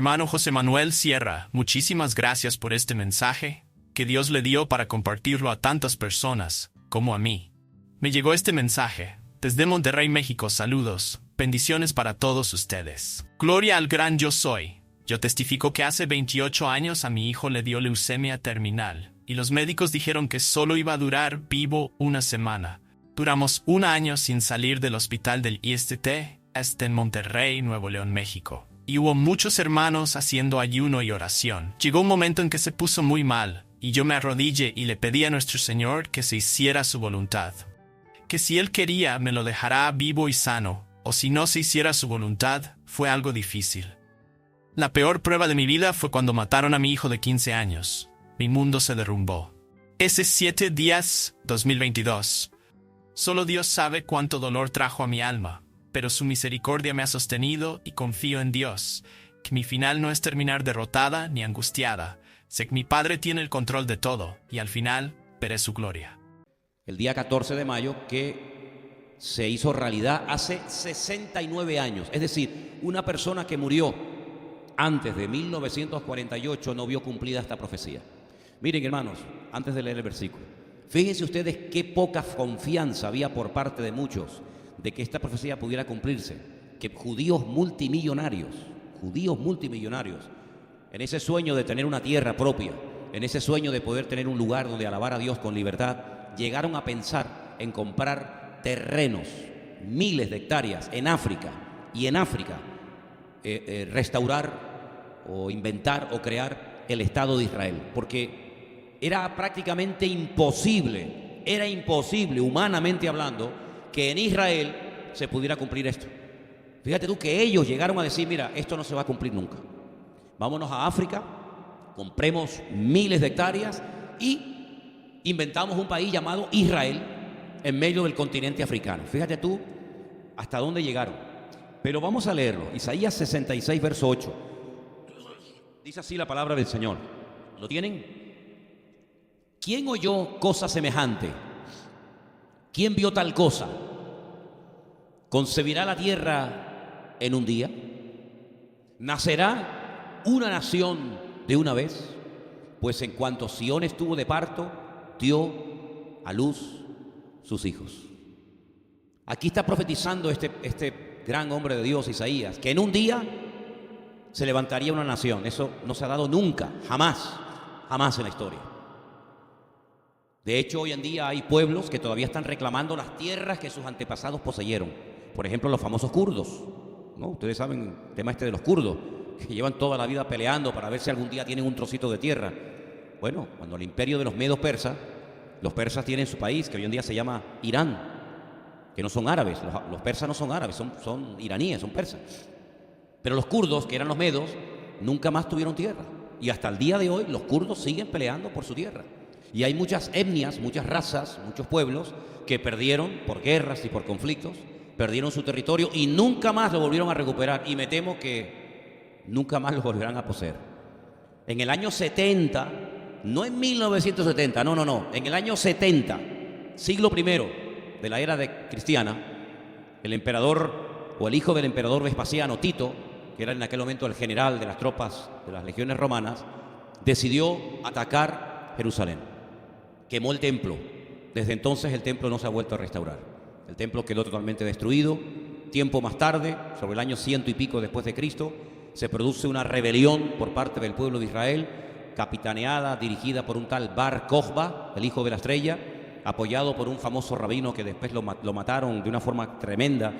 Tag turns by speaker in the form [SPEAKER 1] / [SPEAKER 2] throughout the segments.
[SPEAKER 1] Hermano José Manuel Sierra, muchísimas gracias por este mensaje que Dios le dio para compartirlo a tantas personas como a mí. Me llegó este mensaje desde Monterrey, México. Saludos, bendiciones para todos ustedes. Gloria al gran yo soy. Yo testifico que hace 28 años a mi hijo le dio leucemia terminal y los médicos dijeron que solo iba a durar vivo una semana. Duramos un año sin salir del hospital del ISTT, en Monterrey, Nuevo León, México. Y hubo muchos hermanos haciendo ayuno y oración. Llegó un momento en que se puso muy mal, y yo me arrodillé y le pedí a nuestro Señor que se hiciera su voluntad. Que si Él quería, me lo dejará vivo y sano, o si no se hiciera su voluntad, fue algo difícil. La peor prueba de mi vida fue cuando mataron a mi hijo de 15 años. Mi mundo se derrumbó. Ese 7/10, 2022. Solo Dios sabe cuánto dolor trajo a mi alma, pero su misericordia me ha sostenido y confío en Dios, que mi final no es terminar derrotada ni angustiada. Sé que mi Padre tiene el control de todo y al final veré su gloria.
[SPEAKER 2] El día 14 de mayo que se hizo realidad hace 69 años, es decir, una persona que murió antes de 1948 no vio cumplida esta profecía. Miren, hermanos, antes de leer el versículo, fíjense ustedes qué poca confianza había por parte de muchos de que esta profecía pudiera cumplirse, que judíos multimillonarios, en ese sueño de tener una tierra propia, en ese sueño de poder tener un lugar donde alabar a Dios con libertad, llegaron a pensar en comprar terrenos, miles de hectáreas en África, y en África restaurar o inventar o crear el Estado de Israel, porque era prácticamente imposible, humanamente hablando, que en Israel se pudiera cumplir esto. Fíjate tú que ellos llegaron a decir, mira, esto no se va a cumplir nunca. Vámonos a África, compremos miles de hectáreas y inventamos un país llamado Israel en medio del continente africano. Fíjate tú hasta dónde llegaron. Pero vamos a leerlo. Isaías 66, verso 8. Dice así la palabra del Señor. ¿Lo tienen? ¿Quién oyó cosa semejante? ¿Quién vio tal cosa? ¿Concebirá la tierra en un día? ¿Nacerá una nación de una vez? Pues en cuanto Sión estuvo de parto, dio a luz sus hijos. Aquí está profetizando este gran hombre de Dios, Isaías, que en un día se levantaría una nación. Eso no se ha dado nunca, jamás en la historia. De hecho, hoy en día hay pueblos que todavía están reclamando las tierras que sus antepasados poseyeron. Por ejemplo, los famosos kurdos, ¿no? Ustedes saben el tema de los kurdos, que llevan toda la vida peleando para ver si algún día tienen un trocito de tierra. Bueno, cuando el imperio de los medos persas, los persas tienen su país, que hoy en día se llama Irán, que no son árabes, los persas no son árabes, son iraníes, son persas. Pero los kurdos, que eran los medos, nunca más tuvieron tierra. Y hasta el día de hoy los kurdos siguen peleando por su tierra. Y hay muchas etnias, muchas razas, muchos pueblos que perdieron por guerras y por conflictos, perdieron su territorio y nunca más lo volvieron a recuperar. Y me temo que nunca más lo volverán a poseer. En el año 70, no en 1970, no, en el año 70, siglo I de la era cristiana, el emperador o el hijo del emperador Vespasiano, Tito, que era en aquel momento el general de las tropas de las legiones romanas, decidió atacar Jerusalén. Quemó el templo. Desde entonces el templo no se ha vuelto a restaurar. El templo quedó totalmente destruido. Tiempo más tarde, sobre el año 100 y pico después de Cristo, se produce una rebelión por parte del pueblo de Israel, capitaneada, dirigida por un tal Bar Kokhba, el hijo de la estrella, apoyado por un famoso rabino que después lo mataron de una forma tremenda.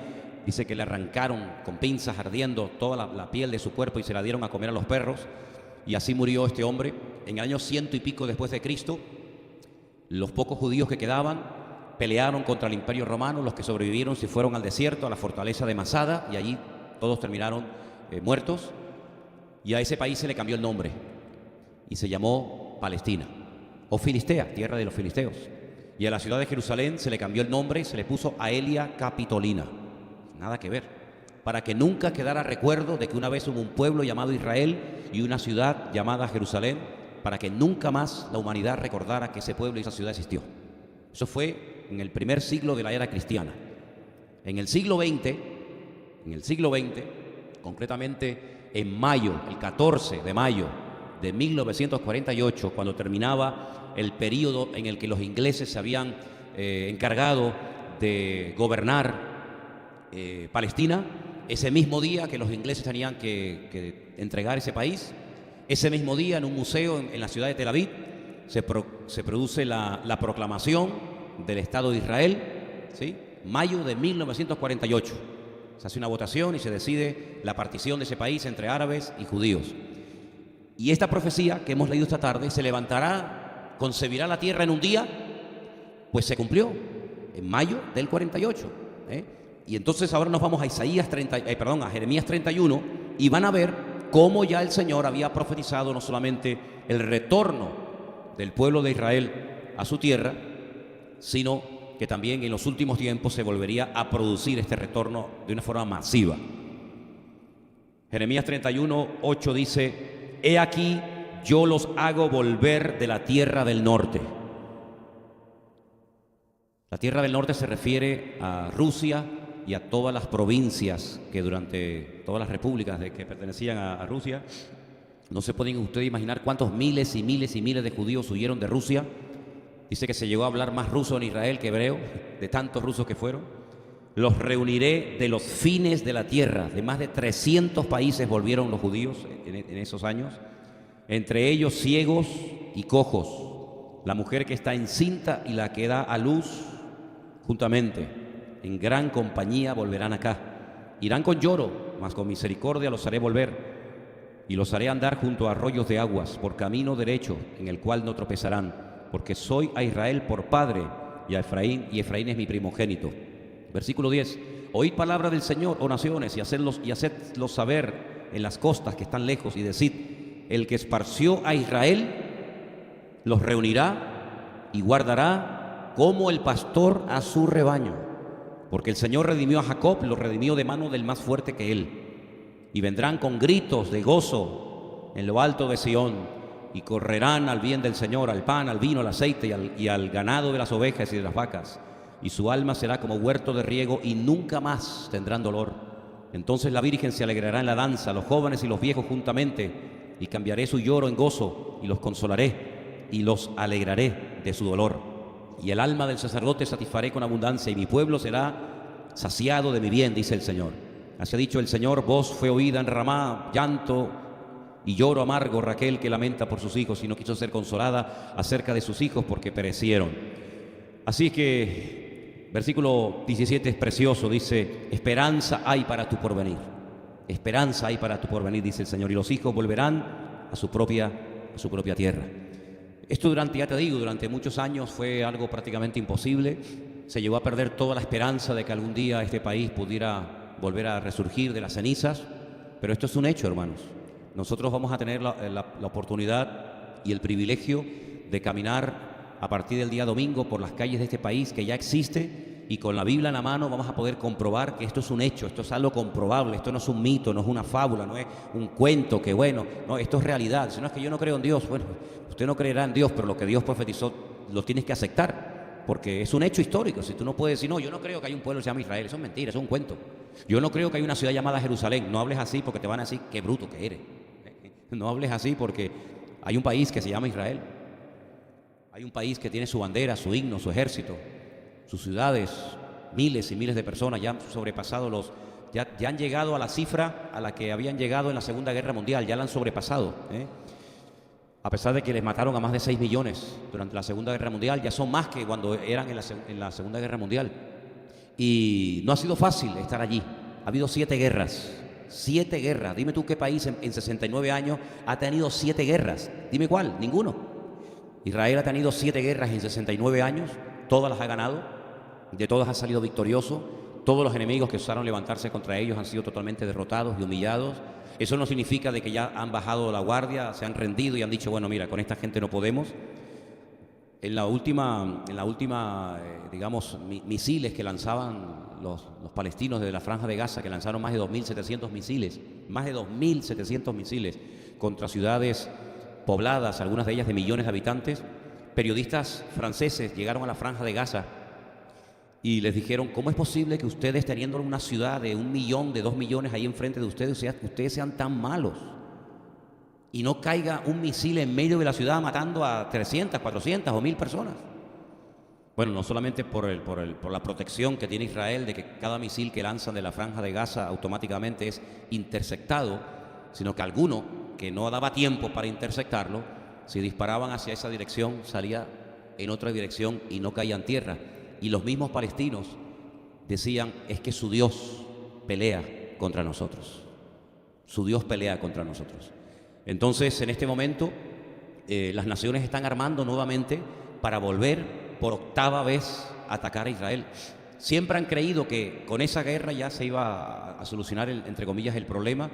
[SPEAKER 2] Dice que le arrancaron con pinzas ardiendo toda la piel de su cuerpo y se la dieron a comer a los perros. Y así murió este hombre. En el año 100 y pico después de Cristo, los pocos judíos que quedaban pelearon contra el imperio romano. Los que sobrevivieron se fueron al desierto, a la fortaleza de Masada, y allí todos terminaron muertos. Y a ese país se le cambió el nombre y se llamó Palestina, o Filistea, tierra de los filisteos. Y a la ciudad de Jerusalén se le cambió el nombre y se le puso Aelia Capitolina. Nada que ver. Para que nunca quedara recuerdo de que una vez hubo un pueblo llamado Israel y una ciudad llamada Jerusalén, para que nunca más la humanidad recordara que ese pueblo y esa ciudad existió. Eso fue en el primer siglo de la era cristiana. En el siglo XX, concretamente en mayo, el 14 de mayo de 1948, cuando terminaba el periodo en el que los ingleses se habían encargado de gobernar Palestina, ese mismo día que los ingleses tenían que entregar ese país, ese mismo día en un museo en la ciudad de Tel Aviv se produce la proclamación del Estado de Israel, ¿sí? Mayo de 1948. Se hace una votación y se decide la partición de ese país entre árabes y judíos. Y esta profecía que hemos leído esta tarde, se levantará, concebirá la tierra en un día, pues se cumplió en mayo del 48. Y entonces ahora nos vamos a a Jeremías 31 y van a ver cómo ya el Señor había profetizado no solamente el retorno del pueblo de Israel a su tierra, sino que también en los últimos tiempos se volvería a producir este retorno de una forma masiva. Jeremías 31, 8 dice: He aquí, yo los hago volver de la tierra del norte. La tierra del norte se refiere a Rusia y a todas las provincias que durante todas las repúblicas que pertenecían a Rusia. No se pueden ustedes imaginar cuántos miles y miles y miles de judíos huyeron de Rusia. Dice que se llegó a hablar más ruso en Israel que hebreo, de tantos rusos que fueron. Los reuniré de los fines de la tierra. De más de 300 países volvieron los judíos en esos años. Entre ellos ciegos y cojos, la mujer que está encinta y la que da a luz juntamente. En gran compañía volverán acá. Irán con lloro, mas con misericordia los haré volver. Y los haré andar junto a arroyos de aguas, por camino derecho, en el cual no tropezarán. Porque soy a Israel por padre, y a Efraín, y Efraín es mi primogénito. Versículo 10. Oíd palabra del Señor, oh naciones, y hacedlos saber en las costas que están lejos, y decid: el que esparció a Israel los reunirá y guardará como el pastor a su rebaño. Porque el Señor redimió a Jacob, lo redimió de mano del más fuerte que él. Y vendrán con gritos de gozo en lo alto de Sión, y correrán al bien del Señor, al pan, al vino, al aceite y al ganado de las ovejas y de las vacas. Y su alma será como huerto de riego, y nunca más tendrán dolor. Entonces la Virgen se alegrará en la danza, los jóvenes y los viejos juntamente, y cambiaré su lloro en gozo, y los consolaré, y los alegraré de su dolor. Y el alma del sacerdote satisfaré con abundancia, y mi pueblo será saciado de mi bien, dice el Señor. Así ha dicho el Señor: voz fue oída en Ramá, llanto y lloro amargo, Raquel que lamenta por sus hijos y no quiso ser consolada acerca de sus hijos porque perecieron. Así que versículo 17 es precioso, dice: esperanza hay para tu porvenir. Esperanza hay para tu porvenir, dice el Señor, y los hijos volverán a su propia tierra. Esto durante muchos años fue algo prácticamente imposible. Se llegó a perder toda la esperanza de que algún día este país pudiera volver a resurgir de las cenizas, pero esto es un hecho, hermanos. Nosotros vamos a tener la oportunidad y el privilegio de caminar a partir del día domingo por las calles de este país que ya existe, y con la Biblia en la mano vamos a poder comprobar que esto es un hecho, esto es algo comprobable, esto no es un mito, no es una fábula, no es un cuento que bueno, no, esto es realidad. Si no es que yo no creo en Dios, bueno, usted no creerá en Dios, pero lo que Dios profetizó lo tienes que aceptar, porque es un hecho histórico. Si tú no puedes decir: no, yo no creo que hay un pueblo que se llama Israel, eso es mentira, eso es un cuento. Yo no creo que hay una ciudad llamada Jerusalén. No hables así porque te van a decir: qué bruto que eres. No hables así porque hay un país que se llama Israel. Hay un país que tiene su bandera, su himno, su ejército, sus ciudades. Miles y miles de personas ya han sobrepasado ya han llegado a la cifra a la que habían llegado en la Segunda Guerra Mundial. Ya la han sobrepasado, A pesar de que les mataron a más de 6 millones durante la Segunda Guerra Mundial, ya son más que cuando eran en la Segunda Guerra Mundial. Y no ha sido fácil estar allí. Ha habido 7 guerras. 7 guerras. Dime tú qué país en 69 años ha tenido 7 guerras. Dime cuál. Ninguno. Israel ha tenido 7 guerras en 69 años. Todas las ha ganado. De todas ha salido victorioso. Todos los enemigos que osaron levantarse contra ellos han sido totalmente derrotados y humillados. Eso no significa de que ya han bajado la guardia, se han rendido y han dicho: bueno, mira, con esta gente no podemos. En la última misiles que lanzaban los palestinos desde la Franja de Gaza, que lanzaron más de 2.700 misiles contra ciudades pobladas, algunas de ellas de millones de habitantes. Periodistas franceses llegaron a la Franja de Gaza y les dijeron, ¿cómo es posible que ustedes, teniendo una ciudad de 1 millón, de 2 millones ahí enfrente de ustedes, ustedes sean tan malos? Y no caiga un misil en medio de la ciudad matando a 300, 400 o 1000 personas. Bueno, no solamente por la protección que tiene Israel de que cada misil que lanzan de la franja de Gaza automáticamente es interceptado, sino que alguno que no daba tiempo para interceptarlo, si disparaban hacia esa dirección, salía en otra dirección y no caía en tierra. Y los mismos palestinos decían, es que su Dios pelea contra nosotros. Su Dios pelea contra nosotros. Entonces, en este momento, las naciones están armando nuevamente para volver por 8ª vez a atacar a Israel. Siempre han creído que con esa guerra ya se iba a solucionar, entre comillas, el problema,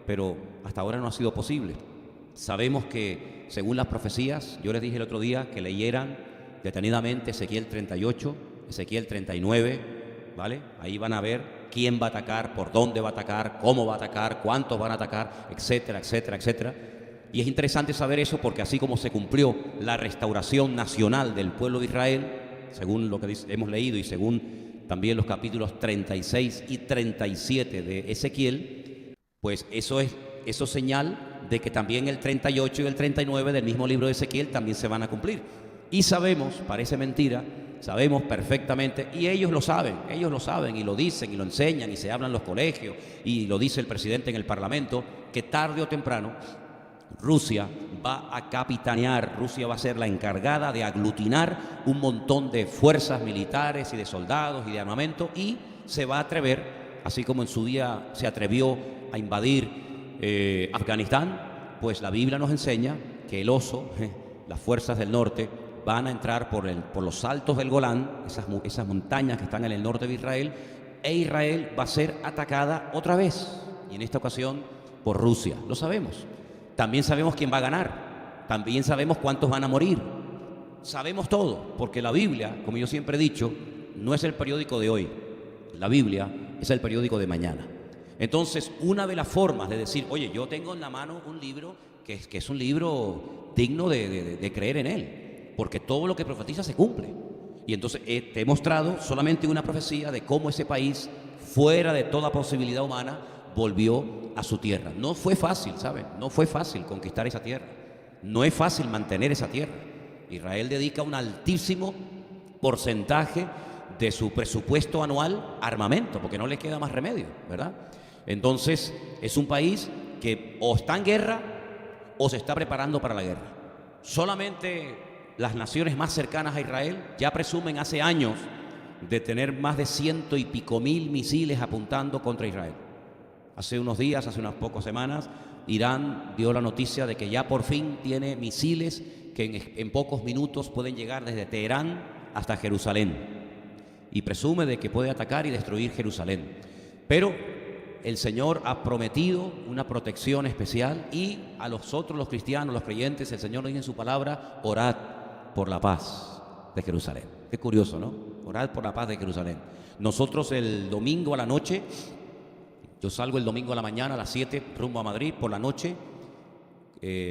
[SPEAKER 2] pero hasta ahora no ha sido posible. Sabemos que, según las profecías, yo les dije el otro día que leyeran detenidamente Ezequiel 38, Ezequiel 39, ¿vale? Ahí van a ver quién va a atacar, por dónde va a atacar, cómo va a atacar, cuántos van a atacar, etcétera, etcétera, etcétera. Y es interesante saber eso porque así como se cumplió la restauración nacional del pueblo de Israel, según lo que hemos leído y según también los capítulos 36 y 37 de Ezequiel, pues eso es señal de que también el 38 y el 39 del mismo libro de Ezequiel también se van a cumplir. Y sabemos, parece mentira, sabemos perfectamente, y ellos lo saben y lo dicen y lo enseñan y se hablan en los colegios y lo dice el presidente en el Parlamento, que tarde o temprano Rusia va a capitanear, Rusia va a ser la encargada de aglutinar un montón de fuerzas militares y de soldados y de armamento y se va a atrever, así como en su día se atrevió a invadir Afganistán, pues la Biblia nos enseña que el oso, las fuerzas del norte, van a entrar por los altos del Golán, esas montañas que están en el norte de Israel, e Israel va a ser atacada otra vez, y en esta ocasión por Rusia. Lo sabemos. También sabemos quién va a ganar, también sabemos cuántos van a morir. Sabemos todo, porque la Biblia, como yo siempre he dicho, no es el periódico de hoy. La Biblia es el periódico de mañana. Entonces, una de las formas de decir, oye, yo tengo en la mano un libro que es un libro digno de creer en él, porque todo lo que profetiza se cumple. Y entonces te he mostrado solamente una profecía de cómo ese país, fuera de toda posibilidad humana, volvió a su tierra. No fue fácil, ¿saben? No fue fácil conquistar esa tierra. No es fácil mantener esa tierra. Israel dedica un altísimo porcentaje de su presupuesto anual a armamento, porque no le queda más remedio, ¿verdad? Entonces, es un país que o está en guerra o se está preparando para la guerra. Solamente las naciones más cercanas a Israel ya presumen hace años de tener más de 100 y pico mil misiles apuntando contra Israel. Hace unos días, hace unas pocas semanas, Irán dio la noticia de que ya por fin tiene misiles que en pocos minutos pueden llegar desde Teherán hasta Jerusalén. Y presume de que puede atacar y destruir Jerusalén. Pero el Señor ha prometido una protección especial y a nosotros los cristianos, los creyentes, el Señor nos dice en su palabra, orad por la paz de Jerusalén. Qué curioso, ¿no? Orad por la paz de Jerusalén. Nosotros el domingo a la noche, yo salgo el domingo a la mañana a las 7 rumbo a Madrid, por la noche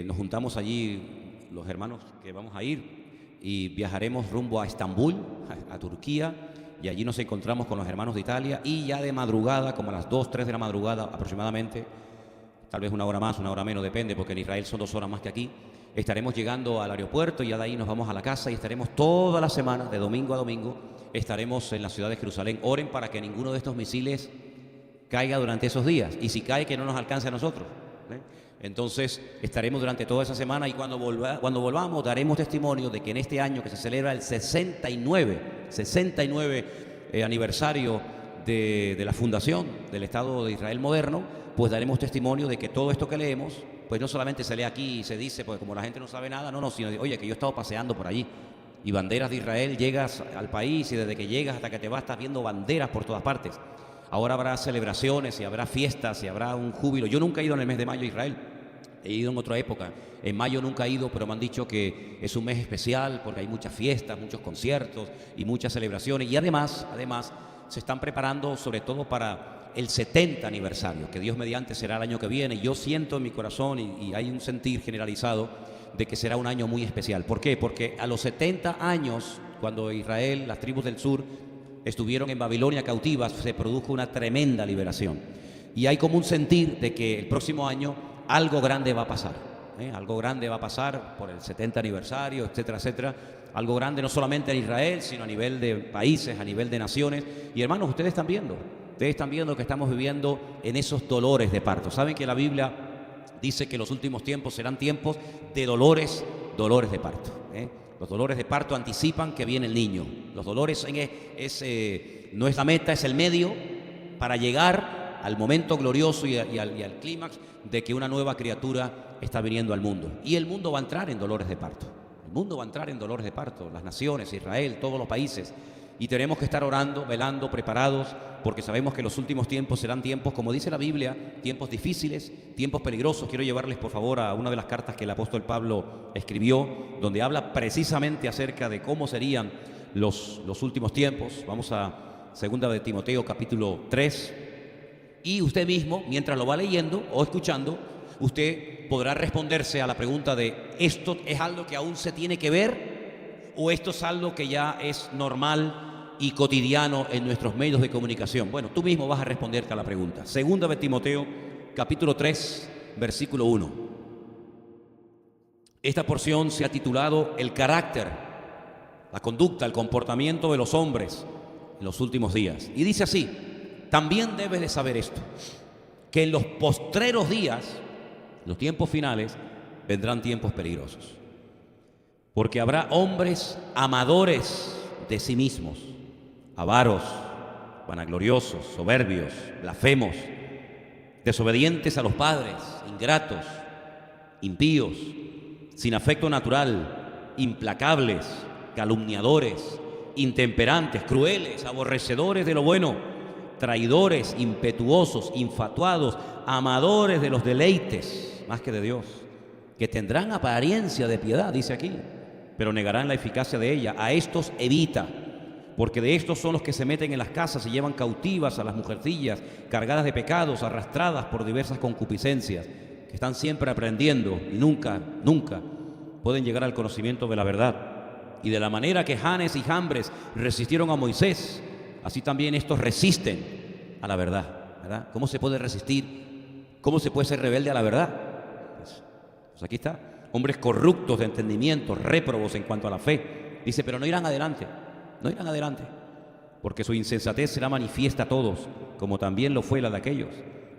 [SPEAKER 2] nos juntamos allí los hermanos que vamos a ir y viajaremos rumbo a Estambul, a Turquía, y allí nos encontramos con los hermanos de Italia y ya de madrugada, como a las 2, 3 de la madrugada aproximadamente, tal vez una hora más, una hora menos, depende, porque en Israel son 2 horas más que aquí, estaremos llegando al aeropuerto y ya de ahí nos vamos a la casa y estaremos toda la semana, de domingo a domingo, estaremos en la ciudad de Jerusalén. Oren para que ninguno de estos misiles caiga durante esos días, y si cae, que no nos alcance a nosotros, ¿eh? Entonces estaremos durante toda esa semana y cuando volvamos daremos testimonio de que en este año que se celebra el 69 aniversario de la fundación del Estado de Israel moderno, pues daremos testimonio de que todo esto que leemos, pues no solamente se lee aquí y se dice, pues como la gente no sabe nada, no, sino de, oye, que yo he estado paseando por allí y banderas de Israel, llegas al país y desde que llegas hasta que te vas estás viendo banderas por todas partes. Ahora habrá celebraciones y habrá fiestas y habrá un júbilo. Yo nunca he ido en el mes de mayo a Israel, he ido en otra época. En mayo nunca he ido, pero me han dicho que es un mes especial porque hay muchas fiestas, muchos conciertos y muchas celebraciones. Y además se están preparando sobre todo para el 70 aniversario, que Dios mediante será el año que viene. Yo siento en mi corazón y hay un sentir generalizado de que será un año muy especial. ¿Por qué? Porque a los 70 años, cuando Israel, las tribus del sur, estuvieron en Babilonia cautivas, se produjo una tremenda liberación. Y hay como un sentir de que el próximo año algo grande va a pasar, algo grande va a pasar por el 70 aniversario, etcétera, etcétera. Algo grande no solamente en Israel, sino a nivel de países, a nivel de naciones. Y hermanos, ustedes están viendo que estamos viviendo en esos dolores de parto. Saben que la Biblia dice que los últimos tiempos serán tiempos de dolores de parto. Los dolores de parto anticipan que viene el niño. Los dolores no es la meta, es el medio para llegar al momento glorioso y al clímax de que una nueva criatura está viniendo al mundo. Y el mundo va a entrar en dolores de parto. El mundo va a entrar en dolores de parto. Las naciones, Israel, todos los países. Y tenemos que estar orando, velando, preparados, porque sabemos que los últimos tiempos serán tiempos, como dice la Biblia, tiempos difíciles, tiempos peligrosos. Quiero llevarles, por favor, a una de las cartas que el apóstol Pablo escribió, donde habla precisamente acerca de cómo serían los últimos tiempos. Vamos a 2 de Timoteo, capítulo 3. Y usted mismo, mientras lo va leyendo o escuchando, usted podrá responderse a la pregunta de ¿esto es algo que aún se tiene que ver o esto es algo que ya es normal y cotidiano en nuestros medios de comunicación? Bueno, tú mismo vas a responderte a la pregunta. 2 de Timoteo, capítulo 3, versículo 1. Esta porción se ha titulado El carácter, la conducta, el comportamiento de los hombres en los últimos días. Y dice así: también debes de saber esto, que en los postreros días, los tiempos finales, vendrán tiempos peligrosos. Porque habrá hombres amadores de sí mismos, avaros, vanagloriosos, soberbios, blasfemos, desobedientes a los padres, ingratos, impíos, sin afecto natural, implacables, calumniadores, intemperantes, crueles, aborrecedores de lo bueno, traidores, impetuosos, infatuados, amadores de los deleites más que de Dios, que tendrán apariencia de piedad, dice aquí, pero negarán la eficacia de ella. A estos evita, porque de estos son los que se meten en las casas y llevan cautivas a las mujercillas, cargadas de pecados, arrastradas por diversas concupiscencias, que están siempre aprendiendo y nunca pueden llegar al conocimiento de la verdad. Y de la manera que Janes y Jambres resistieron a Moisés, así también estos resisten a la verdad, ¿verdad? ¿Cómo se puede resistir? ¿Cómo se puede ser rebelde a la verdad? Pues aquí está. Hombres corruptos de entendimiento, réprobos en cuanto a la fe. Dice, pero no irán adelante, porque su insensatez será manifiesta a todos, como también lo fue la de aquellos.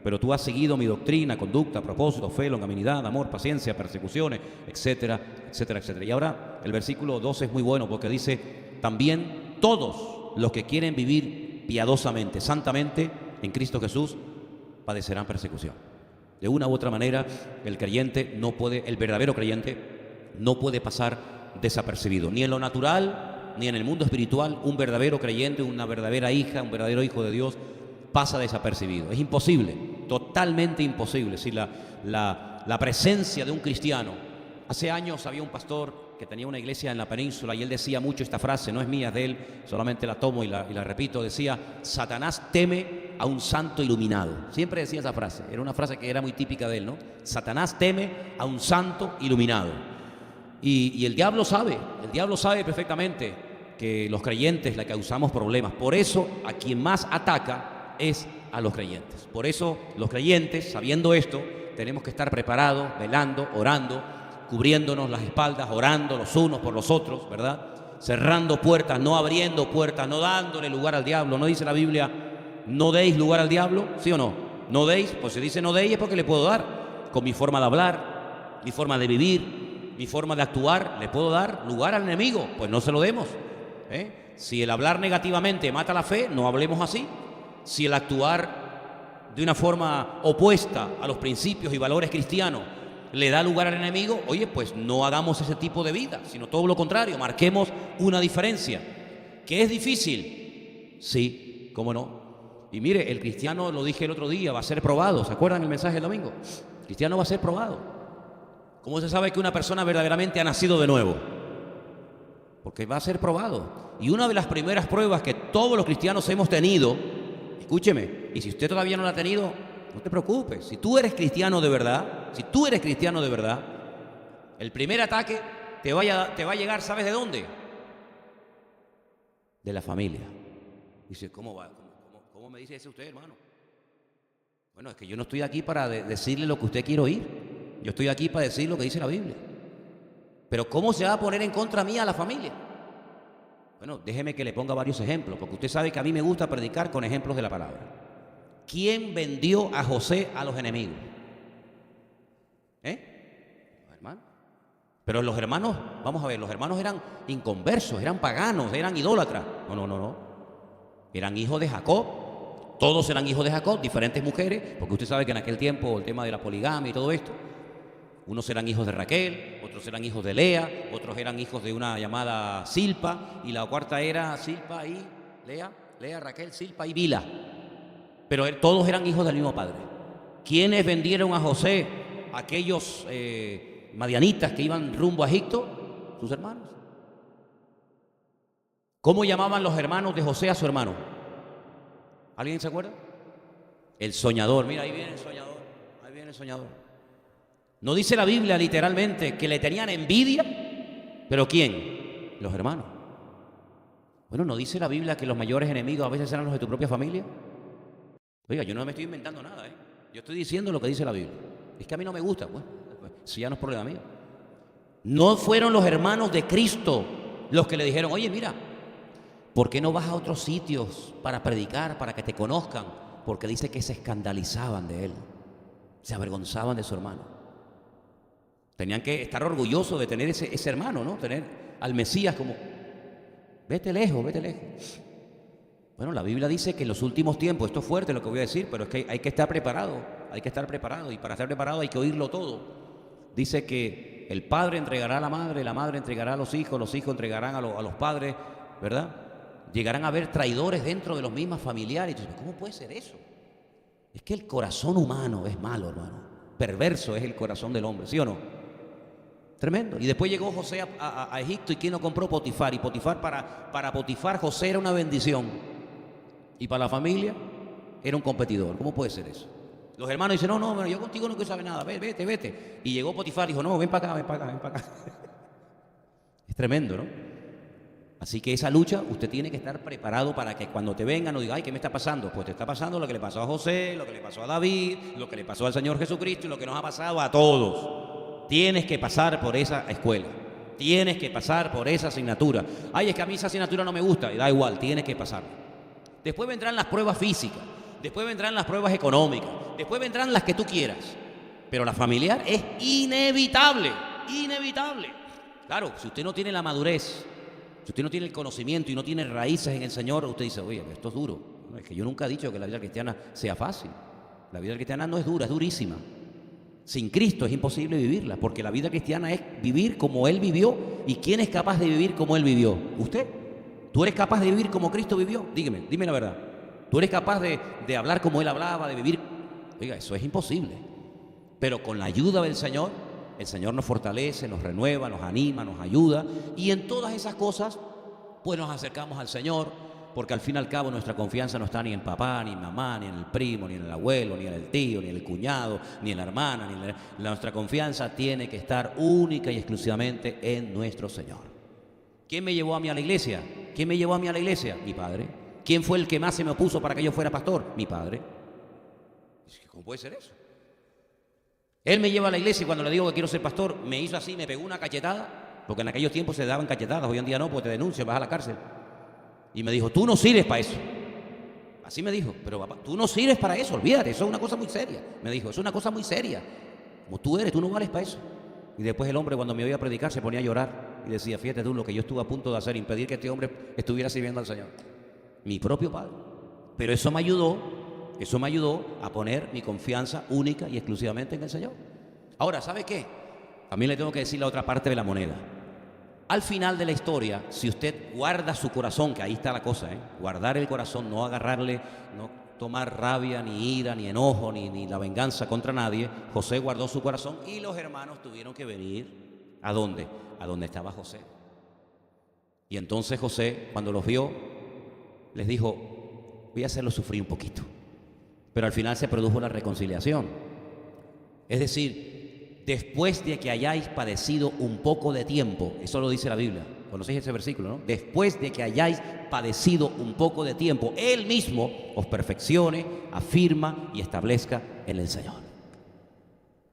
[SPEAKER 2] Pero tú has seguido mi doctrina, conducta, propósito, fe, longanimidad, amor, paciencia, persecuciones, etcétera, etcétera, etcétera. Y ahora el versículo 12 es muy bueno, porque dice, también todos los que quieren vivir piadosamente, santamente, en Cristo Jesús, padecerán persecución. De una u otra manera, el verdadero creyente no puede pasar desapercibido, ni en lo natural, ni en el mundo espiritual. Un verdadero creyente, una verdadera hija, un verdadero hijo de Dios pasa desapercibido. Es imposible, totalmente imposible. Si la presencia de un cristiano. Hace años había un pastor que tenía una iglesia en la península y él decía mucho esta frase, no es mía, es de él, solamente la tomo y la repito. Decía, Satanás teme a un santo iluminado. Siempre decía esa frase, era una frase que era muy típica de él, ¿no? Satanás teme a un santo iluminado. Y el diablo sabe perfectamente que los creyentes le causamos problemas. Por eso a quien más ataca es a los creyentes. Por eso los creyentes, sabiendo esto, tenemos que estar preparados, velando, orando, cubriéndonos las espaldas, orando los unos por los otros, ¿verdad? Cerrando puertas, no abriendo puertas, no dándole lugar al diablo. ¿No dice la Biblia, no deis lugar al diablo? ¿Sí o no? No deis, pues si dice no deis es porque le puedo dar. Con mi forma de hablar, mi forma de vivir, mi forma de actuar, ¿le puedo dar lugar al enemigo? Pues no se lo demos. Si el hablar negativamente mata la fe, no hablemos así. Si el actuar de una forma opuesta a los principios y valores cristianos le da lugar al enemigo, oye, pues no hagamos ese tipo de vida, sino todo lo contrario, marquemos una diferencia. ¿Que es difícil? Sí, cómo no. Y mire, el cristiano, lo dije el otro día, va a ser probado. ¿Se acuerdan el mensaje del domingo? El cristiano va a ser probado. ¿Cómo se sabe que una persona verdaderamente ha nacido de nuevo? Porque va a ser probado. Y una de las primeras pruebas que todos los cristianos hemos tenido, escúcheme, y si usted todavía no la ha tenido, no te preocupes. Si tú eres cristiano de verdad, el primer ataque te va a llegar, ¿sabes de dónde? De la familia. Dice, ¿cómo va? ¿Cómo me dice eso usted, hermano? Bueno, es que yo no estoy aquí para decirle lo que usted quiere oír. Yo estoy aquí para decir lo que dice la Biblia. Pero ¿cómo se va a poner en contra mía la familia? Bueno, déjeme que le ponga varios ejemplos, porque usted sabe que a mí me gusta predicar con ejemplos de la palabra. ¿Quién vendió a José a los enemigos? Los hermanos. Pero los hermanos, vamos a ver, los hermanos eran inconversos, eran paganos, eran idólatras. No. Eran hijos de Jacob. Todos eran hijos de Jacob, diferentes mujeres, porque usted sabe que en aquel tiempo el tema de la poligamia y todo esto. Unos eran hijos de Raquel, otros eran hijos de Lea, otros eran hijos de una llamada Silpa, y la cuarta era Silpa y Lea, Raquel, Silpa y Bila. Pero todos eran hijos del mismo padre. ¿Quiénes vendieron a José? Aquellos madianitas que iban rumbo a Egipto, sus hermanos. ¿Cómo llamaban los hermanos de José a su hermano? ¿Alguien se acuerda? El soñador. Mira, ahí viene el soñador. Ahí viene el soñador. No dice la Biblia literalmente que le tenían envidia, pero ¿quién? Los hermanos. Bueno, ¿no dice la Biblia que los mayores enemigos a veces eran los de tu propia familia? Oiga, yo no me estoy inventando nada, ¿eh? Yo estoy diciendo lo que dice la Biblia. Es que a mí no me gusta, pues si ya no es problema mío. No fueron los hermanos de Cristo los que le dijeron, oye, mira, ¿por qué no vas a otros sitios para predicar, para que te conozcan? Porque dice que se escandalizaban de él, se avergonzaban de su hermano. Tenían que estar orgullosos de tener ese hermano, ¿no? Tener al Mesías como, vete lejos, vete lejos. Bueno, la Biblia dice que en los últimos tiempos, esto es fuerte lo que voy a decir, pero es que hay que estar preparado, y para estar preparado hay que oírlo todo. Dice que el padre entregará a la madre entregará a los hijos entregarán a los padres, ¿verdad? Llegarán a haber traidores dentro de los mismos familiares. Entonces, ¿cómo puede ser eso? Es que el corazón humano es malo, hermano. Perverso es el corazón del hombre, ¿sí o no? Tremendo. Y después llegó José a Egipto, y ¿quién lo compró? Potifar. Y Potifar, para Potifar, José era una bendición. Y para la familia era un competidor. ¿Cómo puede ser eso? Los hermanos dicen, no, yo contigo no quiero saber nada, vete. Y llegó Potifar y dijo, no, ven para acá. Es tremendo, ¿no? Así que esa lucha usted tiene que estar preparado para que cuando te vengan no diga, ay, ¿qué me está pasando? Pues te está pasando lo que le pasó a José, lo que le pasó a David, lo que le pasó al Señor Jesucristo y lo que nos ha pasado a todos. Tienes que pasar por esa escuela. Tienes que pasar por esa asignatura. Ay, es que a mí esa asignatura no me gusta. Y da igual, tienes que pasar. Después vendrán las pruebas físicas. Después vendrán las pruebas económicas. Después vendrán las que tú quieras. Pero la familiar es inevitable. Inevitable. Claro, si usted no tiene la madurez, si usted no tiene el conocimiento y no tiene raíces en el Señor, usted dice, oye, esto es duro. No, es que yo nunca he dicho que la vida cristiana sea fácil. La vida cristiana no es dura, es durísima. Sin Cristo es imposible vivirla, porque la vida cristiana es vivir como Él vivió. ¿Y quién es capaz de vivir como Él vivió? ¿Usted? ¿Tú eres capaz de vivir como Cristo vivió? Dime la verdad. ¿Tú eres capaz de hablar como Él hablaba, de vivir? Oiga, eso es imposible. Pero con la ayuda del Señor, el Señor nos fortalece, nos renueva, nos anima, nos ayuda. Y en todas esas cosas, pues nos acercamos al Señor, porque al fin y al cabo nuestra confianza no está ni en papá, ni en mamá, ni en el primo, ni en el abuelo, ni en el tío, ni en el cuñado, ni en la hermana. Nuestra confianza tiene que estar única y exclusivamente en nuestro Señor. ¿Quién me llevó a mí a la iglesia? ¿Quién me llevó a mí a la iglesia? Mi padre. ¿Quién fue el que más se me opuso para que yo fuera pastor? Mi padre. ¿Cómo puede ser eso? Él me lleva a la iglesia y cuando le digo que quiero ser pastor, me hizo así, me pegó una cachetada, porque en aquellos tiempos se daban cachetadas, hoy en día no, porque te denuncian, vas a la cárcel. Y me dijo, tú no sirves para eso. Así me dijo, pero papá, tú no sirves para eso, olvídate, eso es una cosa muy seria. Me dijo, es una cosa muy seria. Como tú eres, tú no vales para eso. Y después el hombre, cuando me oía predicar, se ponía a llorar y decía, fíjate tú lo que yo estuve a punto de hacer, impedir que este hombre estuviera sirviendo al Señor. Mi propio padre. Pero eso me ayudó a poner mi confianza única y exclusivamente en el Señor. Ahora, ¿sabe qué? También le tengo que decir la otra parte de la moneda. Al final de la historia, si usted guarda su corazón, que ahí está la cosa, guardar el corazón, no agarrarle, no tomar rabia, ni ira, ni enojo, ni la venganza contra nadie. José guardó su corazón y los hermanos tuvieron que venir, ¿a dónde? A donde estaba José. Y entonces José, cuando los vio, les dijo, voy a hacerlo sufrir un poquito. Pero al final se produjo la reconciliación. Es decir, después de que hayáis padecido un poco de tiempo, eso lo dice la Biblia, ¿Conocéis ese versículo, no? Después de que hayáis padecido un poco de tiempo, Él mismo os perfeccione, afirma y establezca en el Señor.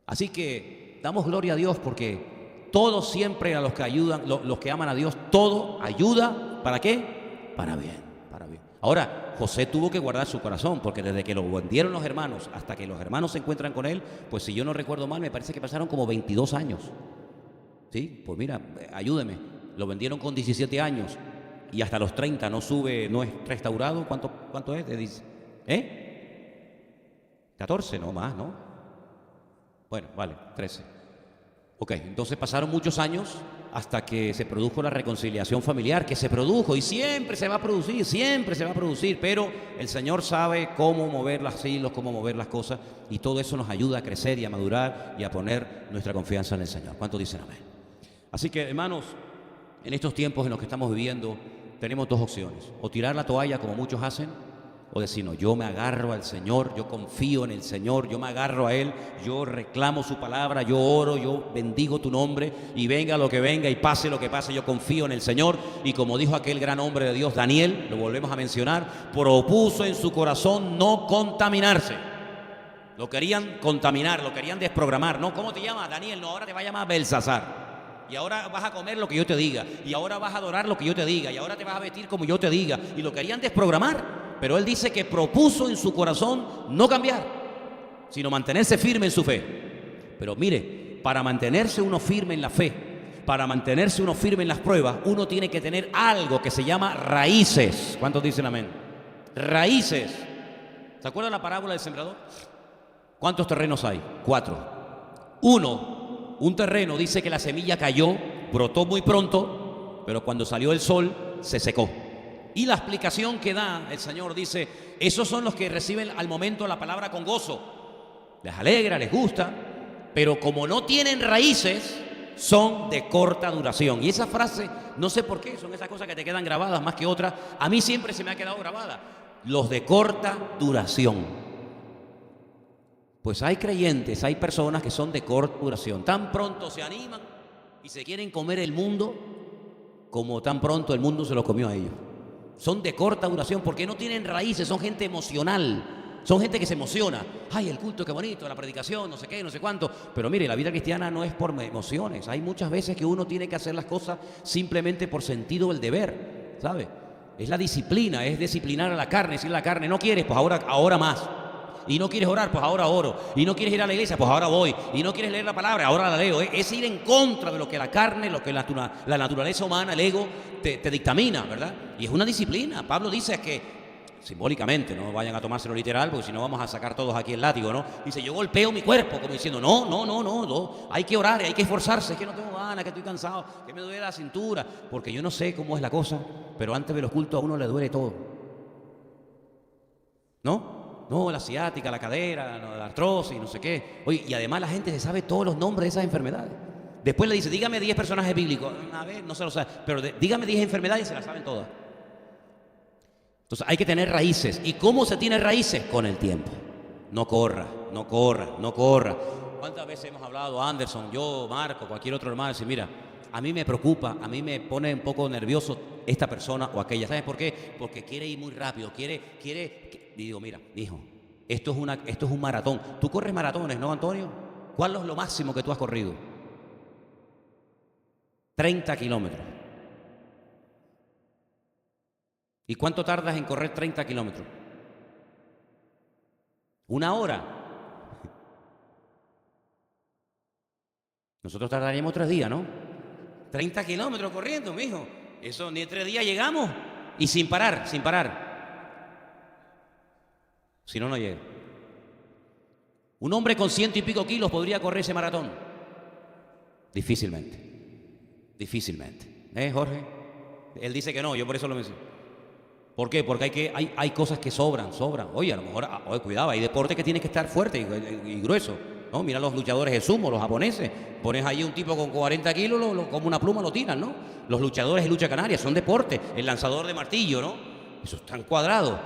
[SPEAKER 2] Así que damos gloria a Dios porque todo siempre a los que ayudan, los que aman a Dios, todo ayuda, ¿para qué? Para bien, para bien. Ahora, José tuvo que guardar su corazón porque desde que lo vendieron los hermanos hasta que los hermanos se encuentran con él, pues si yo no recuerdo mal, me parece que pasaron como 22 años. Sí, pues mira, ayúdeme, lo vendieron con 17 años y hasta los 30 no sube, no es restaurado. ¿Cuánto es? 14, no más, ¿no? Bueno, vale, 13. Ok, entonces pasaron muchos años hasta que se produjo la reconciliación familiar, que se produjo y siempre se va a producir, pero el Señor sabe cómo mover los hilos, cómo mover las cosas, y todo eso nos ayuda a crecer y a madurar y a poner nuestra confianza en el Señor. ¿Cuántos dicen amén? Así que, hermanos, en estos tiempos en los que estamos viviendo, tenemos dos opciones: o tirar la toalla como muchos hacen, o decir, no, yo me agarro al Señor, yo confío en el Señor, yo me agarro a Él, yo reclamo su palabra, yo oro, yo bendigo tu nombre, y venga lo que venga y pase lo que pase, yo confío en el Señor. Y como dijo aquel gran hombre de Dios, Daniel, lo volvemos a mencionar, propuso en su corazón no contaminarse. Lo querían contaminar, lo querían desprogramar. No, ¿cómo te llamas, Daniel? No, ahora te va a llamar Belsasar. Y ahora vas a comer lo que yo te diga, y ahora vas a adorar lo que yo te diga, y ahora te vas a vestir como yo te diga. Y lo querían desprogramar, pero él dice que propuso en su corazón no cambiar, sino mantenerse firme en su fe. Pero mire, para mantenerse uno firme en la fe, para mantenerse uno firme en las pruebas, uno tiene que tener algo que se llama raíces. ¿Cuántos dicen amén? Raíces. ¿Se acuerdan la parábola del sembrador? ¿Cuántos terrenos hay? 4. Un terreno dice que la semilla cayó, brotó muy pronto, pero cuando salió el sol se secó. Y la explicación que da el Señor dice, esos son los que reciben al momento la palabra con gozo. Les alegra, les gusta, pero como no tienen raíces, son de corta duración. Y esa frase, no sé por qué, son esas cosas que te quedan grabadas más que otras. A mí siempre se me ha quedado grabada. Los de corta duración. Pues hay creyentes, hay personas que son de corta duración. Tan pronto se animan y se quieren comer el mundo como tan pronto el mundo se lo comió a ellos. Son de corta duración porque no tienen raíces, son gente emocional, son gente que se emociona. Ay, el culto, qué bonito, la predicación, no sé qué, no sé cuánto. Pero mire, la vida cristiana no es por emociones. Hay muchas veces que uno tiene que hacer las cosas simplemente por sentido del deber, ¿sabe? Es la disciplina, es disciplinar a la carne, decir a la carne, no quieres, pues ahora más. Y no quieres orar, pues ahora oro. Y no quieres ir a la iglesia, pues ahora voy. Y no quieres leer la palabra, ahora la leo. Es ir en contra de lo que la carne, lo que la naturaleza humana, el ego, te dictamina, ¿verdad? Y es una disciplina. Pablo dice que, simbólicamente, no vayan a tomárselo literal, porque si no vamos a sacar todos aquí el látigo, ¿no? Dice, yo golpeo mi cuerpo, como diciendo, no. Hay que orar, hay que esforzarse, es que no tengo ganas, que estoy cansado, que me duele la cintura. Porque yo no sé cómo es la cosa, pero antes de los cultos a uno le duele todo. ¿No? No, la ciática, la cadera, la artrosis, no sé qué. Oye, y además la gente se sabe todos los nombres de esas enfermedades. Después le dice, dígame 10 personajes bíblicos. A ver, no se lo sabe. Pero dígame 10 enfermedades y se las saben todas. Entonces hay que tener raíces. ¿Y cómo se tiene raíces? Con el tiempo. No corra. ¿Cuántas veces hemos hablado, Anderson, yo, Marco, cualquier otro hermano, dice, mira, a mí me preocupa, a mí me pone un poco nervioso esta persona o aquella. ¿Sabes por qué? Porque quiere ir muy rápido, y digo, mira, hijo, esto es un maratón. Tú corres maratones, ¿no, Antonio? ¿Cuál es lo máximo que tú has corrido? 30 kilómetros. ¿Y cuánto tardas en correr 30 kilómetros? 1 hora. Nosotros tardaríamos 3 días, ¿no? 30 kilómetros corriendo, mijo. Eso ni en 3 días llegamos. Y sin parar. Si no, no llega. Un hombre con 100 y pico kilos podría correr ese maratón. Difícilmente. Jorge? Él dice que no, yo por eso lo menciono. ¿Por qué? Porque hay cosas que sobran. Oye, a lo mejor, cuidado, hay deportes que tienes que estar fuerte y grueso. ¿No? Mira los luchadores de sumo, los japoneses. Pones ahí un tipo con 40 kilos, como una pluma lo tiran, ¿no? Los luchadores de lucha canaria son deportes. El lanzador de martillo, ¿no? Eso es tan cuadrado.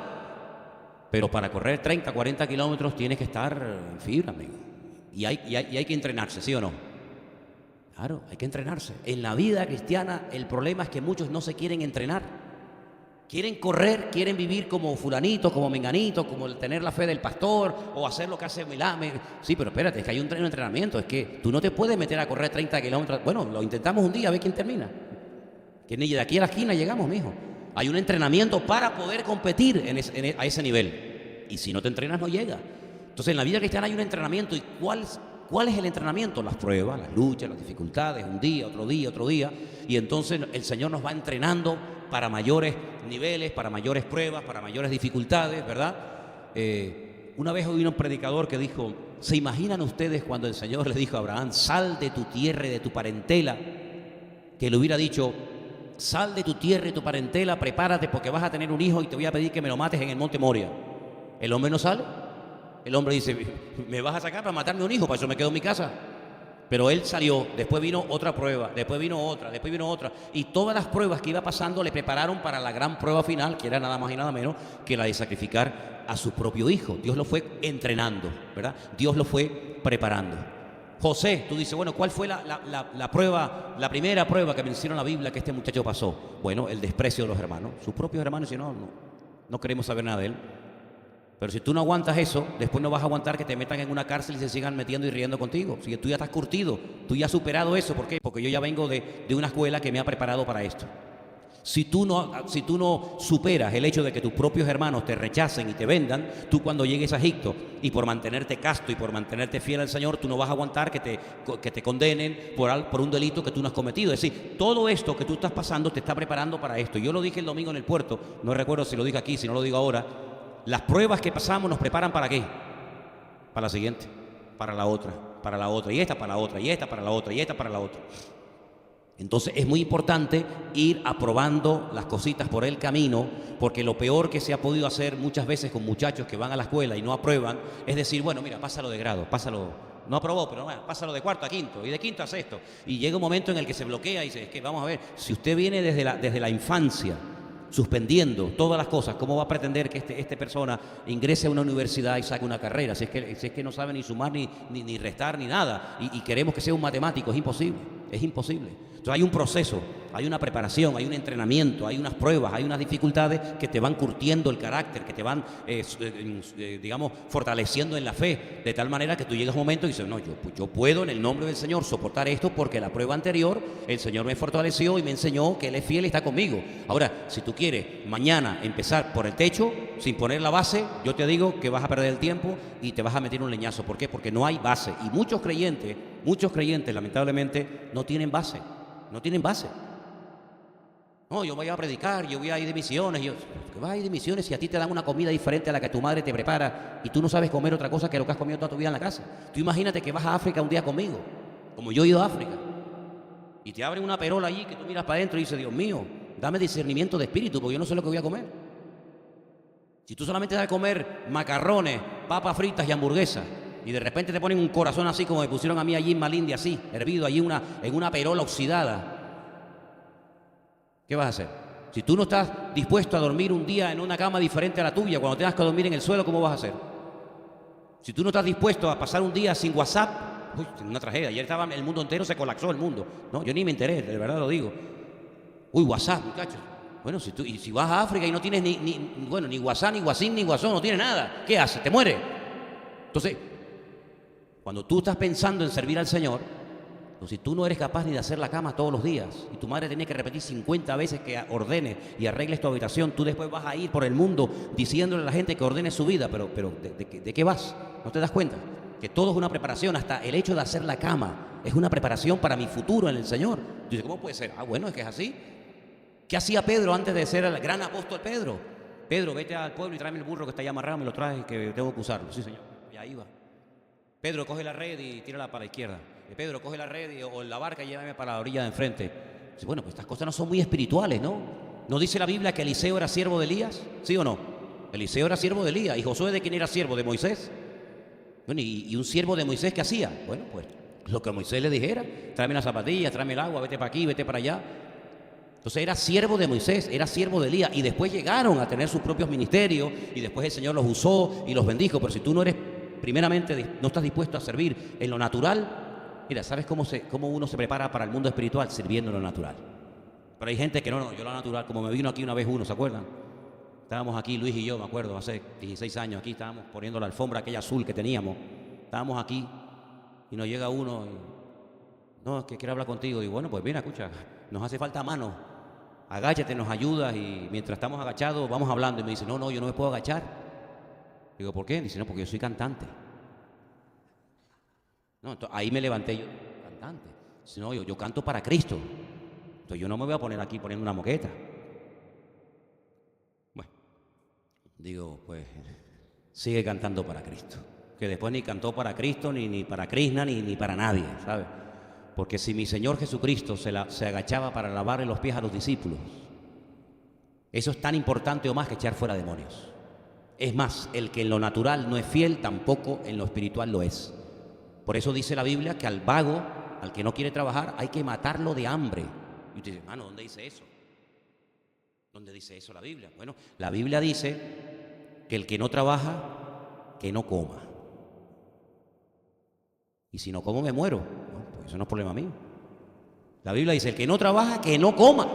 [SPEAKER 2] Pero para correr 30, 40 kilómetros tienes que estar en fibra, amigo. Y hay que entrenarse, ¿sí o no? Claro, hay que entrenarse. En la vida cristiana el problema es que muchos no se quieren entrenar. Quieren correr, quieren vivir como fulanito, como menganito, como el tener la fe del pastor o hacer lo que hace Milán. Sí, pero espérate, es que hay un entrenamiento. Es que tú no te puedes meter a correr 30 kilómetros. Bueno, lo intentamos un día, a ver quién termina. Que ni de aquí a la esquina llegamos, mijo. Hay un entrenamiento para poder competir a ese nivel. Y si no te entrenas, no llega. Entonces, en la vida cristiana hay un entrenamiento. ¿Y cuál es el entrenamiento? Las pruebas, las luchas, las dificultades, un día, otro día, otro día. Y entonces el Señor nos va entrenando para mayores niveles, para mayores pruebas, para mayores dificultades, ¿verdad? Una vez oí un predicador que dijo, ¿se imaginan ustedes cuando el Señor le dijo a Abraham, sal de tu tierra y de tu parentela? Que le hubiera dicho, sal de tu tierra y tu parentela, prepárate porque vas a tener un hijo y te voy a pedir que me lo mates en el monte Moria. ¿El hombre no sale? El hombre dice, ¿me vas a sacar para matarme un hijo? Para eso me quedo en mi casa. Pero él salió, después vino otra prueba, después vino otra. Y todas las pruebas que iba pasando le prepararon para la gran prueba final, que era nada más y nada menos que la de sacrificar a su propio hijo. Dios lo fue entrenando, ¿verdad? Dios lo fue preparando. José, tú dices, bueno, ¿cuál fue la prueba, la primera prueba que menciona la Biblia que este muchacho pasó? Bueno, el desprecio de los hermanos. Sus propios hermanos dicen, no queremos saber nada de él. Pero si tú no aguantas eso, después no vas a aguantar que te metan en una cárcel y se sigan metiendo y riendo contigo. Si tú ya estás curtido, tú ya has superado eso. ¿Por qué? Porque yo ya vengo de una escuela que me ha preparado para esto. Si tú no superas el hecho de que tus propios hermanos te rechacen y te vendan, tú cuando llegues a Egipto y por mantenerte casto y por mantenerte fiel al Señor, tú no vas a aguantar que te condenen por un delito que tú no has cometido. Es decir, todo esto que tú estás pasando te está preparando para esto. Yo lo dije el domingo en el puerto, no recuerdo si lo dije aquí, si no lo digo ahora. Las pruebas que pasamos nos preparan ¿para qué? Para la siguiente, para la otra, y esta para la otra, y esta para la otra, y esta para la otra. Entonces es muy importante ir aprobando las cositas por el camino, porque lo peor que se ha podido hacer muchas veces con muchachos que van a la escuela y no aprueban, es decir, bueno, mira, pásalo de grado, pásalo, no aprobó, pero bueno, pásalo de cuarto a quinto, y de quinto a sexto. Y llega un momento en el que se bloquea y dice, es que vamos a ver, si usted viene desde la infancia, suspendiendo todas las cosas, ¿cómo va a pretender que esta persona ingrese a una universidad y saque una carrera? Si es que no sabe ni sumar, ni restar, ni nada, y queremos que sea un matemático, es imposible, es imposible. Entonces hay un proceso, hay una preparación, hay un entrenamiento, hay unas pruebas, hay unas dificultades que te van curtiendo el carácter, que te van, digamos, fortaleciendo en la fe, de tal manera que tú llegas a un momento y dices, no, yo puedo en el nombre del Señor soportar esto porque la prueba anterior el Señor me fortaleció y me enseñó que Él es fiel y está conmigo. Ahora, si tú quieres mañana empezar por el techo, sin poner la base, yo te digo que vas a perder el tiempo y te vas a meter un leñazo. ¿Por qué? Porque no hay base. Y muchos creyentes lamentablemente no tienen base. No tienen base. No, yo voy a predicar, yo voy a ir de misiones. ¿Qué vas a ir de misiones si a ti te dan una comida diferente a la que tu madre te prepara y tú no sabes comer otra cosa que lo que has comido toda tu vida en la casa? Tú imagínate que vas a África un día conmigo, como yo he ido a África, y te abren una perola allí que tú miras para adentro y dices, Dios mío, dame discernimiento de espíritu porque yo no sé lo que voy a comer. Si tú solamente vas a comer macarrones, papas fritas y hamburguesas, y de repente te ponen un corazón así como me pusieron a mí allí en Malindi, así, hervido allí en una perola oxidada, ¿qué vas a hacer? Si tú no estás dispuesto a dormir un día en una cama diferente a la tuya, cuando tengas que dormir en el suelo, ¿cómo vas a hacer? Si tú no estás dispuesto a pasar un día sin WhatsApp, uy, una tragedia. Ayer estaba el mundo entero, se colapsó el mundo. No, yo ni me enteré, de verdad lo digo. Uy, WhatsApp, muchachos. Bueno, si vas a África y no tienes ni WhatsApp, ni Guasín, ni Guasón, no tienes nada, ¿qué haces? ¿Te mueres? Entonces, cuando tú estás pensando en servir al Señor, si tú no eres capaz ni de hacer la cama todos los días y tu madre tiene que repetir 50 veces que ordene y arregles tu habitación, tú después vas a ir por el mundo diciéndole a la gente que ordene su vida, pero ¿de qué vas? ¿No te das cuenta? Que todo es una preparación, hasta el hecho de hacer la cama es una preparación para mi futuro en el Señor. Tú dices, ¿cómo puede ser? Bueno, es que es así. ¿Qué hacía Pedro antes de ser el gran apóstol Pedro? Pedro, vete al pueblo y tráeme el burro que está ahí amarrado, me lo traes que tengo que usarlo. Sí, Señor, y ahí va. Pedro, coge la red y tírala para la izquierda. Pedro, coge la red o la barca y llévame para la orilla de enfrente. Dice, bueno, pues estas cosas no son muy espirituales, ¿no? ¿No dice la Biblia que Eliseo era siervo de Elías? ¿Sí o no? Eliseo era siervo de Elías. ¿Y Josué de quién era siervo? ¿De Moisés? Bueno, ¿y un siervo de Moisés qué hacía? Bueno, pues lo que Moisés le dijera. Tráeme las zapatillas, tráeme el agua, vete para aquí, vete para allá. Entonces era siervo de Moisés, era siervo de Elías. Y después llegaron a tener sus propios ministerios y después el Señor los usó y los bendijo. Pero si tú no eres, primeramente, no estás dispuesto a servir en lo natural, Mira, ¿sabes cómo uno se prepara para el mundo espiritual? Sirviendo lo natural. Pero hay gente que no, yo lo natural, como me vino aquí una vez uno, ¿se acuerdan? Estábamos aquí, Luis y yo, me acuerdo, hace 16 años, aquí estábamos poniendo la alfombra aquella azul que teníamos. Estábamos aquí y nos llega uno y, no, es que quiero hablar contigo. Y bueno, pues mira, escucha, nos hace falta mano. Agáchate, nos ayudas y mientras estamos agachados vamos hablando. Y me dice, no, yo no me puedo agachar. Digo, ¿por qué? Dice, no, porque yo soy cantante. No, entonces, ahí me levanté yo, cantante. Dice, no, yo canto para Cristo. Entonces yo no me voy a poner aquí poniendo una moqueta. Bueno, digo, pues sigue cantando para Cristo. Que después ni cantó para Cristo, ni para Krishna, ni para nadie, ¿sabes? Porque si mi Señor Jesucristo se agachaba para lavarle los pies a los discípulos, eso es tan importante o más que echar fuera demonios. Es más, el que en lo natural no es fiel, tampoco en lo espiritual lo es. Por eso dice la Biblia que al vago, al que no quiere trabajar, hay que matarlo de hambre. Y usted dice, hermano, ¿dónde dice eso? ¿Dónde dice eso la Biblia? Bueno, la Biblia dice que el que no trabaja, que no coma. Y si no como me muero. No, pues eso no es problema mío. La Biblia dice, el que no trabaja, que no coma.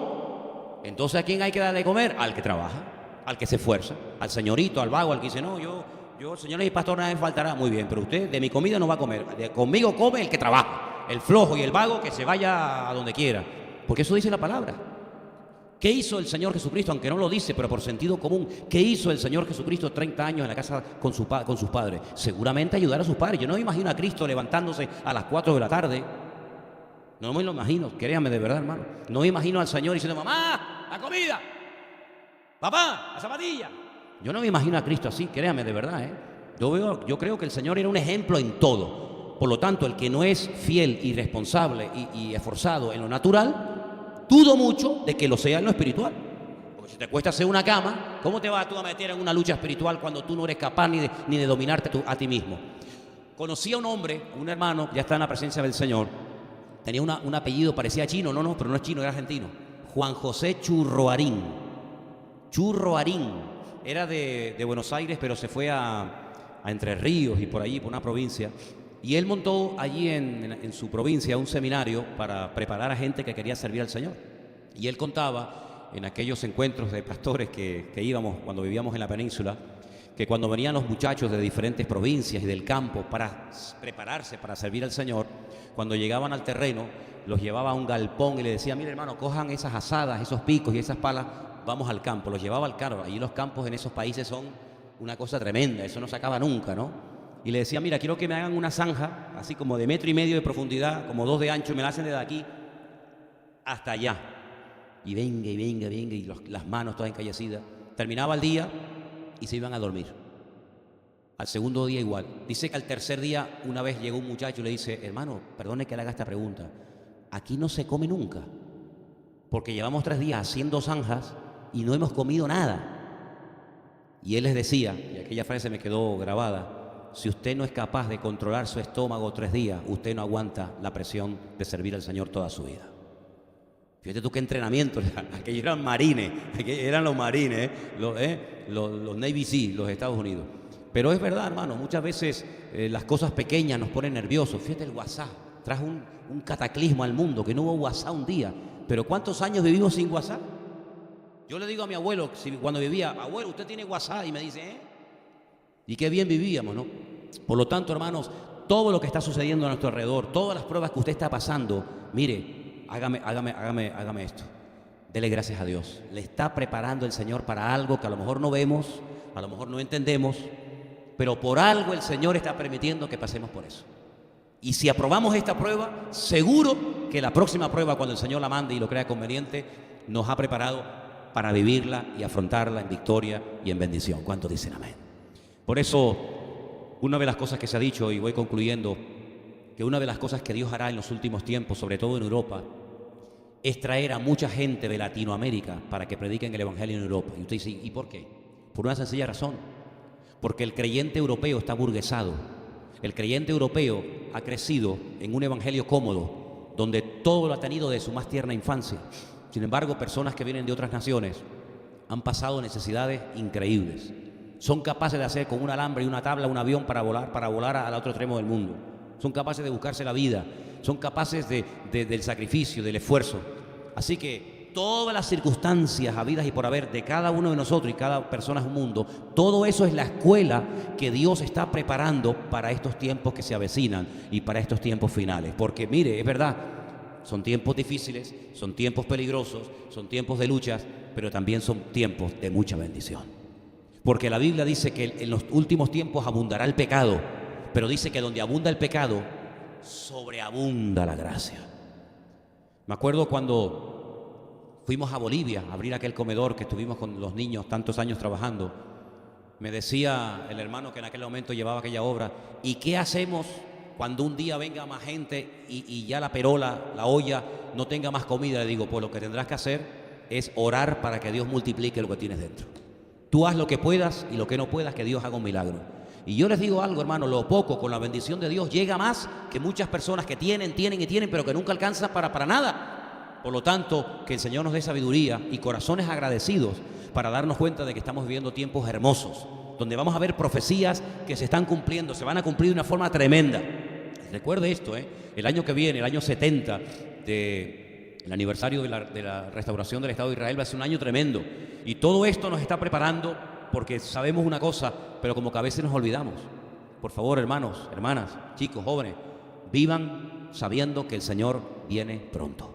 [SPEAKER 2] Entonces, ¿a quién hay que darle de comer? Al que trabaja, al que se esfuerza, al señorito, al vago, al que dice, no, yo, señor y pastor, nada me faltará. Muy bien, pero usted de mi comida no va a comer. Conmigo come el que trabaja. El flojo y el vago que se vaya a donde quiera. Porque eso dice la palabra. ¿Qué hizo el Señor Jesucristo? Aunque no lo dice, pero por sentido común. ¿Qué hizo el Señor Jesucristo 30 años en la casa con sus padres? Seguramente ayudar a sus padres. Yo no me imagino a Cristo levantándose a las 4 de la tarde. No me lo imagino, créanme de verdad, hermano. No me imagino al Señor diciendo, mamá, la comida. Papá, la zapatilla. Yo no me imagino a Cristo así, créanme de verdad, ¿eh? Yo creo que el Señor era un ejemplo en todo. Por lo tanto, el que no es fiel y responsable y esforzado en lo natural, dudo mucho de que lo sea en lo espiritual. Porque si te cuesta hacer una cama, ¿cómo te vas tú a meter en una lucha espiritual cuando tú no eres capaz ni de dominarte a ti mismo? Conocí a un hombre, un hermano, ya está en la presencia del Señor. Tenía un apellido, parecía chino, no, pero no es chino, era argentino. Juan José Churroarín. Churroarín. Era de Buenos Aires, pero se fue a Entre Ríos y por allí, por una provincia. Y él montó allí en su provincia un seminario para preparar a gente que quería servir al Señor. Y él contaba en aquellos encuentros de pastores que íbamos cuando vivíamos en la península, que cuando venían los muchachos de diferentes provincias y del campo para prepararse para servir al Señor, cuando llegaban al terreno, los llevaba a un galpón y le decía, mire hermano, cojan esas asadas, esos picos y esas palas, vamos al campo. Los llevaba al carro. Allí los campos en esos países son una cosa tremenda, eso no se acaba nunca, ¿no? Y le decía, mira, quiero que me hagan una zanja, así como de 1,5 metros de profundidad, como 2 de ancho, y me la hacen desde aquí hasta allá. Y venga, y las manos todas encallecidas. Terminaba el día y se iban a dormir. Al segundo día igual. Dice que al tercer día una vez llegó un muchacho y le dice, hermano, perdone que le haga esta pregunta. Aquí no se come nunca, porque llevamos 3 días haciendo zanjas y no hemos comido nada. Y él les decía, y aquella frase me quedó grabada, si usted no es capaz de controlar su estómago 3 días, usted no aguanta la presión de servir al Señor toda su vida. Fíjate tú qué entrenamiento, aquellos eran marines, eran los marines, los Navy Seal, los Estados Unidos. Pero es verdad, hermano, muchas veces las cosas pequeñas nos ponen nerviosos. Fíjate el WhatsApp, trajo un cataclismo al mundo, que no hubo WhatsApp un día. Pero ¿cuántos años vivimos sin WhatsApp? Yo le digo a mi abuelo, cuando vivía, abuelo, usted tiene WhatsApp, y me dice, y qué bien vivíamos, ¿no? Por lo tanto, hermanos, todo lo que está sucediendo a nuestro alrededor, todas las pruebas que usted está pasando, mire, hágame esto. Dele gracias a Dios. Le está preparando el Señor para algo que a lo mejor no vemos, a lo mejor no entendemos, pero por algo el Señor está permitiendo que pasemos por eso. Y si aprobamos esta prueba, seguro que la próxima prueba, cuando el Señor la mande y lo crea conveniente, nos ha preparado para vivirla y afrontarla en victoria y en bendición. ¿Cuántos dicen amén? Por eso, una de las cosas que se ha dicho, y voy concluyendo, que una de las cosas que Dios hará en los últimos tiempos, sobre todo en Europa, es traer a mucha gente de Latinoamérica para que prediquen el Evangelio en Europa. Y usted dice, ¿y por qué? Por una sencilla razón. Porque el creyente europeo está burguesado. El creyente europeo ha crecido en un evangelio cómodo, donde todo lo ha tenido de su más tierna infancia. Sin embargo, personas que vienen de otras naciones han pasado necesidades increíbles. Son capaces de hacer con un alambre y una tabla un avión para volar al otro extremo del mundo. Son capaces de buscarse la vida son capaces del sacrificio, del esfuerzo. Así que todas las circunstancias habidas y por haber de cada uno de nosotros y cada persona es un mundo, todo eso es la escuela que Dios está preparando para estos tiempos que se avecinan y para estos tiempos finales. Porque mire, es verdad, son tiempos difíciles, son tiempos peligrosos, son tiempos de luchas, pero también son tiempos de mucha bendición. Porque la Biblia dice que en los últimos tiempos abundará el pecado, pero dice que donde abunda el pecado, sobreabunda la gracia. Me acuerdo cuando fuimos a Bolivia a abrir aquel comedor que estuvimos con los niños tantos años trabajando. Me decía el hermano que en aquel momento llevaba aquella obra, ¿y qué hacemos cuando un día venga más gente y ya la perola, la olla, no tenga más comida? Le digo, pues lo que tendrás que hacer es orar para que Dios multiplique lo que tienes dentro. Tú haz lo que puedas y lo que no puedas, que Dios haga un milagro. Y yo les digo algo, hermano, lo poco con la bendición de Dios llega más que muchas personas que tienen, pero que nunca alcanzan para nada. Por lo tanto, que el Señor nos dé sabiduría y corazones agradecidos para darnos cuenta de que estamos viviendo tiempos hermosos, donde vamos a ver profecías que se están cumpliendo, se van a cumplir de una forma tremenda. Recuerde esto, el año que viene, el año 70, el aniversario de la restauración del Estado de Israel va a ser un año tremendo. Y todo esto nos está preparando porque sabemos una cosa, pero como que a veces nos olvidamos. Por favor, hermanos, hermanas, chicos, jóvenes, vivan sabiendo que el Señor viene pronto.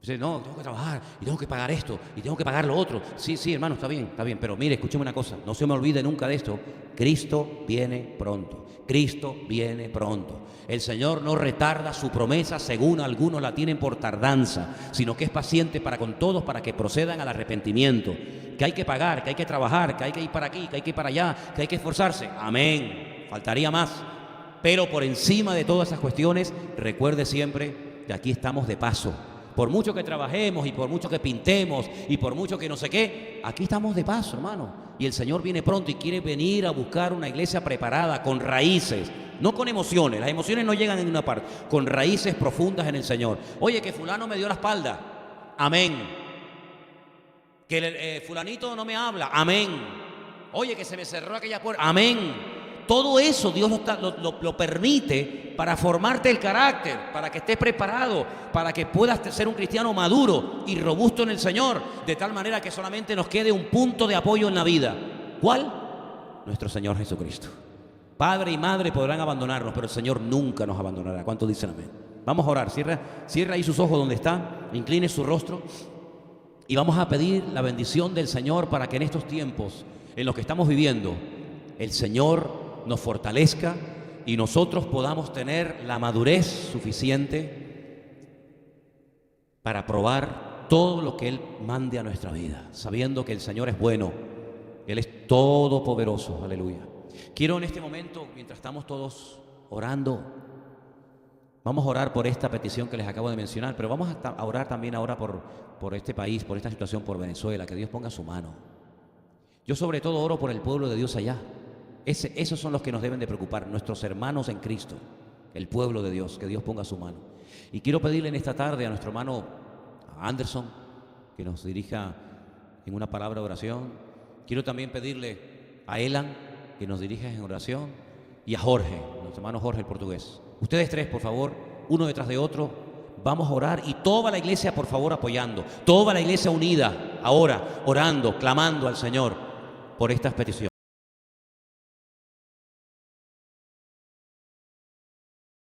[SPEAKER 2] Dice, no, tengo que trabajar y tengo que pagar esto y tengo que pagar lo otro. Sí, hermano, está bien, pero mire, escúcheme una cosa, no se me olvide nunca de esto. Cristo viene pronto, Cristo viene pronto. El Señor no retarda su promesa según algunos la tienen por tardanza, sino que es paciente para con todos, para que procedan al arrepentimiento. Que hay que pagar, que hay que trabajar, que hay que ir para aquí, que hay que ir para allá, que hay que esforzarse. Amén, faltaría más. Pero por encima de todas esas cuestiones, recuerde siempre que aquí estamos de paso. Por mucho que trabajemos y por mucho que pintemos y por mucho que no sé qué, aquí estamos de paso, hermano. Y el Señor viene pronto y quiere venir a buscar una iglesia preparada, con raíces, no con emociones. Las emociones no llegan en una parte, con raíces profundas en el Señor. Oye, que fulano me dio la espalda. Amén. Que fulanito no me habla. Amén. Oye, que se me cerró aquella puerta. Amén. Todo eso Dios lo permite para formarte el carácter, para que estés preparado, para que puedas ser un cristiano maduro y robusto en el Señor, de tal manera que solamente nos quede un punto de apoyo en la vida. ¿Cuál? Nuestro Señor Jesucristo. Padre y madre podrán abandonarnos, pero el Señor nunca nos abandonará. ¿Cuántos dicen amén? Vamos a orar. Cierra ahí sus ojos donde está, incline su rostro y vamos a pedir la bendición del Señor para que en estos tiempos en los que estamos viviendo, el Señor nos fortalezca y nosotros podamos tener la madurez suficiente para probar todo lo que Él mande a nuestra vida, sabiendo que el Señor es bueno, Él es todopoderoso, aleluya. Quiero en este momento, mientras estamos todos orando, vamos a orar por esta petición que les acabo de mencionar, pero vamos a orar también ahora por este país, por esta situación, por Venezuela, que Dios ponga su mano. Yo sobre todo oro por el pueblo de Dios allá. Esos son los que nos deben de preocupar, nuestros hermanos en Cristo, el pueblo de Dios, que Dios ponga su mano. Y quiero pedirle en esta tarde a nuestro hermano Anderson que nos dirija en una palabra de oración. Quiero también pedirle a Elan que nos dirija en oración y a Jorge, nuestro hermano Jorge el portugués. Ustedes tres, por favor, uno detrás de otro, vamos a orar y toda la iglesia, por favor, apoyando, toda la iglesia unida, ahora orando, clamando al Señor por estas peticiones.